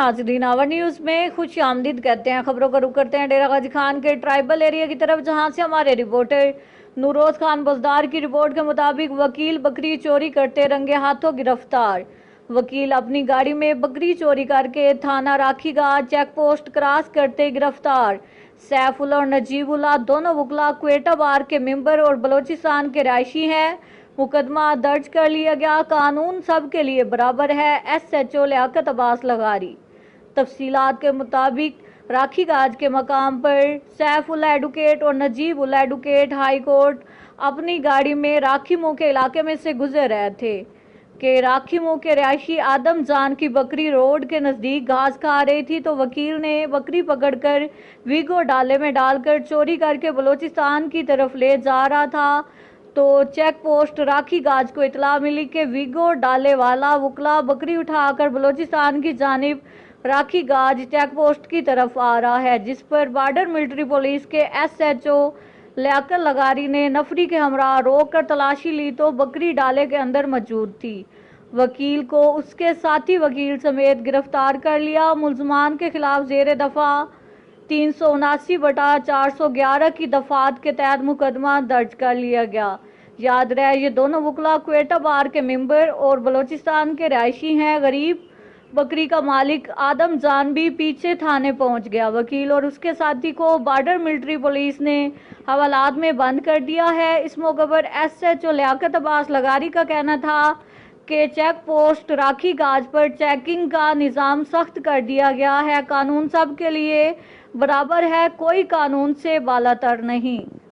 नाजरीन, our news में खुश आमदीद कहते हैं। खबरों का रुख करते हैं डेरा गाजी खान के ट्राइबल एरिया की तरफ, जहां से हमारे रिपोर्टर नूरोज खान बजदार की रिपोर्ट के मुताबिक वकील बकरी चोरी करते रंगे हाथों गिरफ्तार। वकील अपनी गाड़ी में बकरी चोरी करके थाना राखीगढ़ चेक पोस्ट क्रॉस करते गिरफ्तार। सैफुल्ला और नजीबुल्ला दोनों वकला क्वेटा बार के मेंबर और बलोचिस्तान के रहायशी हैं। मुकदमा दर्ज कर लिया गया। कानून सबके लिए बराबर है। SHO लियाकत अब्बास लगारी। तफसीलात के मुताबिक राखीगंज के मकाम पर सैफुल्ला एडवोकेट और नजीबुल्ला एडवोकेट हाई कोर्ट अपनी गाड़ी में राखी मुंह के इलाके में से गुजर रहे थे कि राखी मुंह के रहायशी आदम जान की बकरी रोड के नज़दीक घास खा रही थी, तो वकील ने बकरी पकड़कर वीगो डाले में डालकर चोरी करके बलोचिस्तान की तरफ ले जा रहा था। तो चेक पोस्ट राखीगंज को इतला मिली कि वीगो डाले वाला वकला बकरी उठाकर बलोचिस्तान की जानिब राखीगंज चेक पोस्ट की तरफ आ रहा है, जिस पर बॉर्डर मिलिट्री पुलिस के SHO लियाकत लगारी ने नफरी के हमरा रोक कर तलाशी ली, तो बकरी डाले के अंदर मौजूद थी। वकील को उसके साथी वकील समेत गिरफ्तार कर लिया। मुलजमान के खिलाफ जेर दफा 379/411 की दफात के तहत मुकदमा दर्ज कर लिया गया। याद रहे, ये दोनों वकला क्वेटा बार के मेंबर और बलोचिस्तान के रहायशी हैं। गरीब बकरी का मालिक आदम जान भी पीछे थाने पहुंच गया। वकील और उसके साथी को बॉर्डर मिलिट्री पुलिस ने हवालात में बंद कर दिया है। इस मौके पर SHO लियाकत अब्बास लगारी का कहना था कि चेक पोस्ट राखीगंज पर चेकिंग का निज़ाम सख्त कर दिया गया है। कानून सब के लिए बराबर है, कोई कानून से बालातर नहीं।